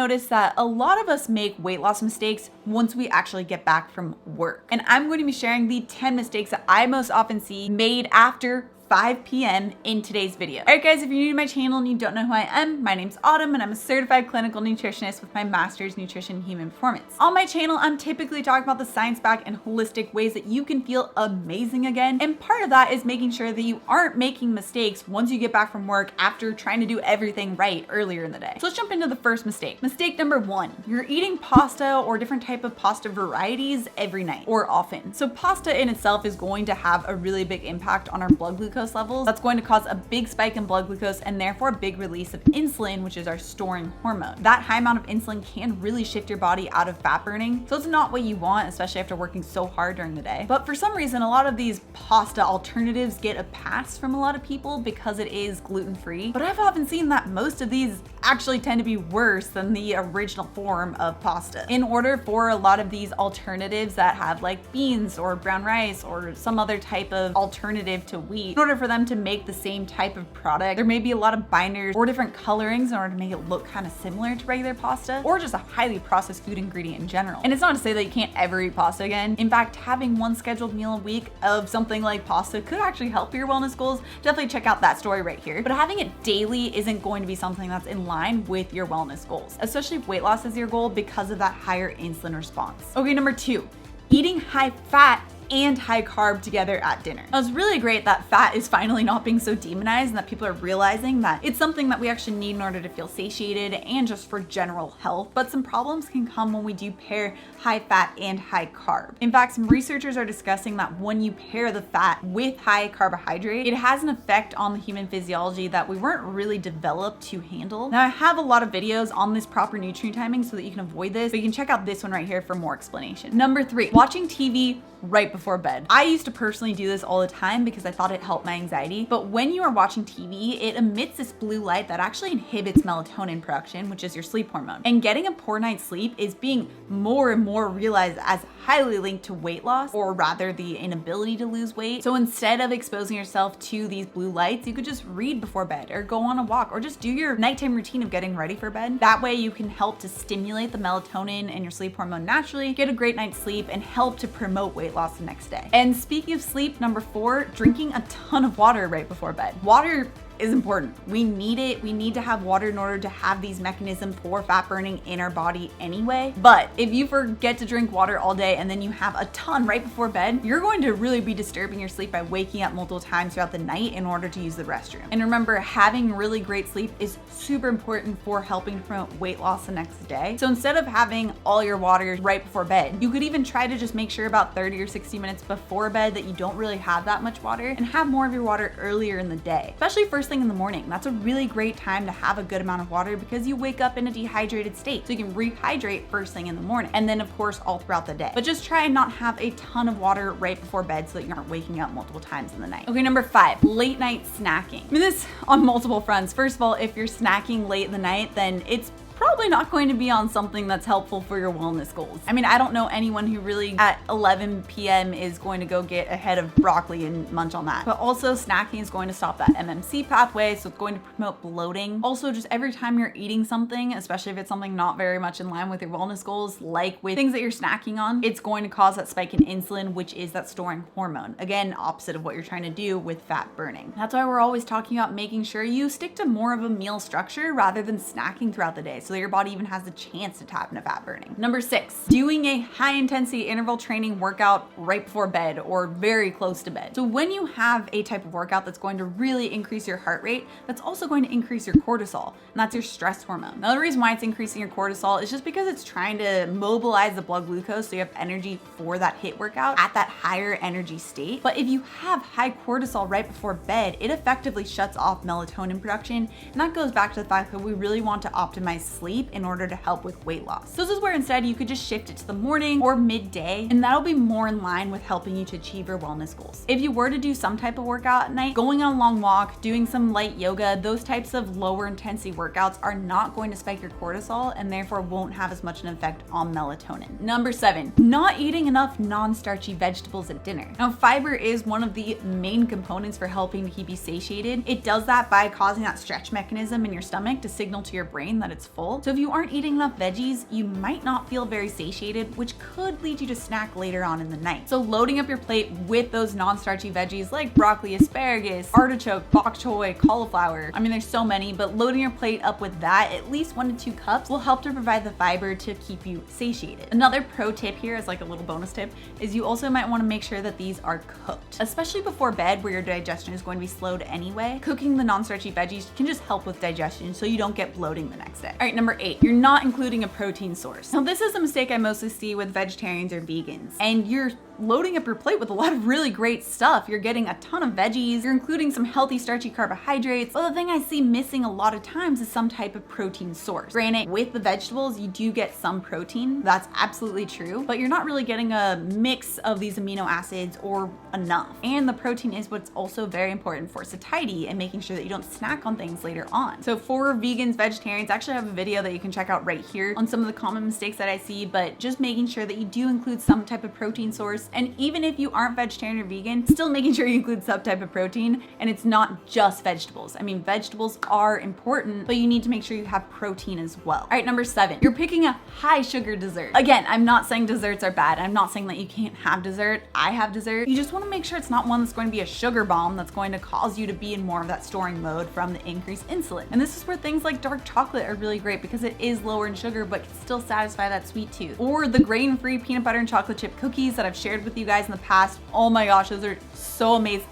noticed that a lot of us make weight loss mistakes once we actually get back from work. And I'm going to be sharing the 10 mistakes that I most often see made after 5 p.m. in today's video. Alright guys, if you're new to my channel and you don't know who I am, my name's Autumn and I'm a certified clinical nutritionist with my master's nutrition and human performance. On my channel, I'm typically talking about the science-backed and holistic ways that you can feel amazing again. And part of that is making sure that you aren't making mistakes once you get back from work after trying to do everything right earlier in the day. So let's jump into the first mistake. Mistake number 1, you're eating pasta or different type of pasta varieties every night or often. So pasta in itself is going to have a really big impact on our blood glucose levels. That's going to cause a big spike in blood glucose and therefore a big release of insulin, which is our storing hormone. That high amount of insulin can really shift your body out of fat burning. So it's not what you want, especially after working so hard during the day. But for some reason, a lot of these pasta alternatives get a pass from a lot of people because it is gluten-free. But I've often seen that most of these actually tend to be worse than the original form of pasta. In order for a lot of these alternatives that have like beans or brown rice or some other type of alternative to wheat, in order for them to make the same type of product, there may be a lot of binders or different colorings in order to make it look kind of similar to regular pasta or just a highly processed food ingredient in general. And it's not to say that you can't ever eat pasta again. In fact, having one scheduled meal a week of something like pasta could actually help your wellness goals. Definitely check out that story right here. But having it daily isn't going to be something that's in line with your wellness goals, especially if weight loss is your goal because of that higher insulin response. Okay, number 2, eating high fat and high carb together at dinner. Now, it's really great that fat is finally not being so demonized and that people are realizing that it's something that we actually need in order to feel satiated and just for general health. But some problems can come when we do pair high fat and high carb. In fact, some researchers are discussing that when you pair the fat with high carbohydrate, it has an effect on the human physiology that we weren't really developed to handle. Now, I have a lot of videos on this proper nutrient timing so that you can avoid this, but you can check out this one right here for more explanation. Number 3, watching TV right before bed. I used to personally do this all the time because I thought it helped my anxiety. But when you are watching TV, it emits this blue light that actually inhibits melatonin production, which is your sleep hormone. And getting a poor night's sleep is being more and more realized as highly linked to weight loss, or rather the inability to lose weight. So instead of exposing yourself to these blue lights, you could just read before bed or go on a walk or just do your nighttime routine of getting ready for bed. That way you can help to stimulate the melatonin and your sleep hormone naturally, get a great night's sleep, and help to promote weight loss the next day. And speaking of sleep, number 4, drinking a ton of water right before bed. Water is important. We need it. We need to have water in order to have these mechanisms for fat burning in our body anyway. But if you forget to drink water all day and then you have a ton right before bed, you're going to really be disturbing your sleep by waking up multiple times throughout the night in order to use the restroom. And remember, having really great sleep is super important for helping to promote weight loss the next day. So instead of having all your water right before bed, you could even try to just make sure about 30 or 60 minutes before bed that you don't really have that much water and have more of your water earlier in the day, especially first thing in the morning. That's a really great time to have a good amount of water because you wake up in a dehydrated state. So you can rehydrate first thing in the morning and then of course all throughout the day. But just try and not have a ton of water right before bed so that you aren't waking up multiple times in the night. Okay, number 5, late night snacking. I mean, this on multiple fronts. First of all, if you're snacking late in the night, then it's probably not going to be on something that's helpful for your wellness goals. I mean, I don't know anyone who really at 11 p.m. is going to go get a head of broccoli and munch on that. But also snacking is going to stop that MMC pathway, so it's going to promote bloating. Also, just every time you're eating something, especially if it's something not very much in line with your wellness goals, like with things that you're snacking on, it's going to cause that spike in insulin, which is that storing hormone. Again, opposite of what you're trying to do with fat burning. That's why we're always talking about making sure you stick to more of a meal structure rather than snacking throughout the day, so that your body even has the chance to tap into fat burning. Number 6, doing a high intensity interval training workout right before bed or very close to bed. So when you have a type of workout that's going to really increase your heart rate, that's also going to increase your cortisol, and that's your stress hormone. Now, the reason why it's increasing your cortisol is just because it's trying to mobilize the blood glucose so you have energy for that HIIT workout at that higher energy state. But if you have high cortisol right before bed, it effectively shuts off melatonin production, and that goes back to the fact that we really want to optimize sleep in order to help with weight loss. So this is where instead you could just shift it to the morning or midday, and that'll be more in line with helping you to achieve your wellness goals. If you were to do some type of workout at night, going on a long walk, doing some light yoga, those types of lower intensity workouts are not going to spike your cortisol and therefore won't have as much an effect on melatonin. Number 7, not eating enough non-starchy vegetables at dinner. Now, fiber is one of the main components for helping to keep you satiated. It does that by causing that stretch mechanism in your stomach to signal to your brain that it's full. full. So if you aren't eating enough veggies, you might not feel very satiated, which could lead you to snack later on in the night. So loading up your plate with those non-starchy veggies like broccoli, asparagus, artichoke, bok choy, cauliflower. I mean, there's so many, but loading your plate up with that, at least 1 to 2 cups, will help to provide the fiber to keep you satiated. Another pro tip here, as like a little bonus tip, is you also might want to make sure that these are cooked, especially before bed where your digestion is going to be slowed anyway. Cooking the non-starchy veggies can just help with digestion so you don't get bloating the next day. All right, number 8, you're not including a protein source. Now this is a mistake I mostly see with vegetarians or vegans, and you're loading up your plate with a lot of really great stuff. You're getting a ton of veggies, you're including some healthy starchy carbohydrates, but the thing I see missing a lot of times is some type of protein source. Granted, with the vegetables, you do get some protein, that's absolutely true, but you're not really getting a mix of these amino acids or enough. And the protein is what's also very important for satiety and making sure that you don't snack on things later on. So for vegans, vegetarians, I actually have a video that you can check out right here on some of the common mistakes that I see, but just making sure that you do include some type of protein source. And even if you aren't vegetarian or vegan, still making sure you include some type of protein, and it's not just vegetables. I mean, vegetables are important, but you need to make sure you have protein as well. All right, number 7, you're picking a high sugar dessert. Again, I'm not saying desserts are bad. I'm not saying that you can't have dessert. I have dessert. You just want to make sure it's not one that's going to be a sugar bomb that's going to cause you to be in more of that storing mode from the increased insulin. And this is where things like dark chocolate are really great because it is lower in sugar, but can still satisfy that sweet tooth. Or the grain-free peanut butter and chocolate chip cookies that I've shared with you guys in the past. Oh my gosh, those are so amazing.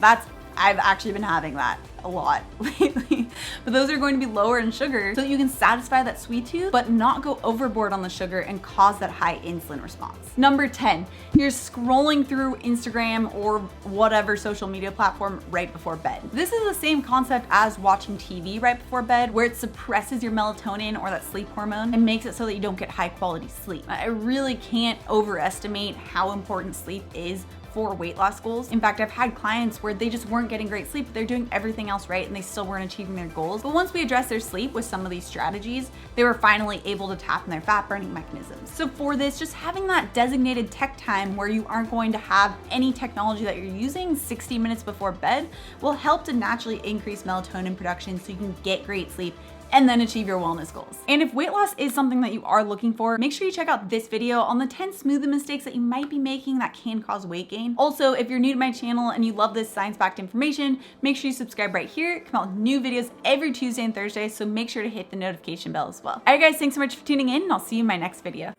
I've actually been having that a lot lately, but those are going to be lower in sugar so that you can satisfy that sweet tooth but not go overboard on the sugar and cause that high insulin response. Number 10, you're scrolling through Instagram or whatever social media platform right before bed. This is the same concept as watching TV right before bed, where it suppresses your melatonin or that sleep hormone and makes it so that you don't get high quality sleep. I really can't overestimate how important sleep is for weight loss goals. In fact, I've had clients where they just weren't getting great sleep, but they're doing everything else right and they still weren't achieving their goals. But once we addressed their sleep with some of these strategies, they were finally able to tap in their fat burning mechanisms. So for this, just having that designated tech time where you aren't going to have any technology that you're using 60 minutes before bed will help to naturally increase melatonin production so you can get great sleep and then achieve your wellness goals. And if weight loss is something that you are looking for, make sure you check out this video on the 10 smoothie mistakes that you might be making that can cause weight gain. Also, if you're new to my channel and you love this science-backed information, make sure you subscribe right here. Come out with new videos every Tuesday and Thursday, so make sure to hit the notification bell as well. All right guys, thanks so much for tuning in and I'll see you in my next video.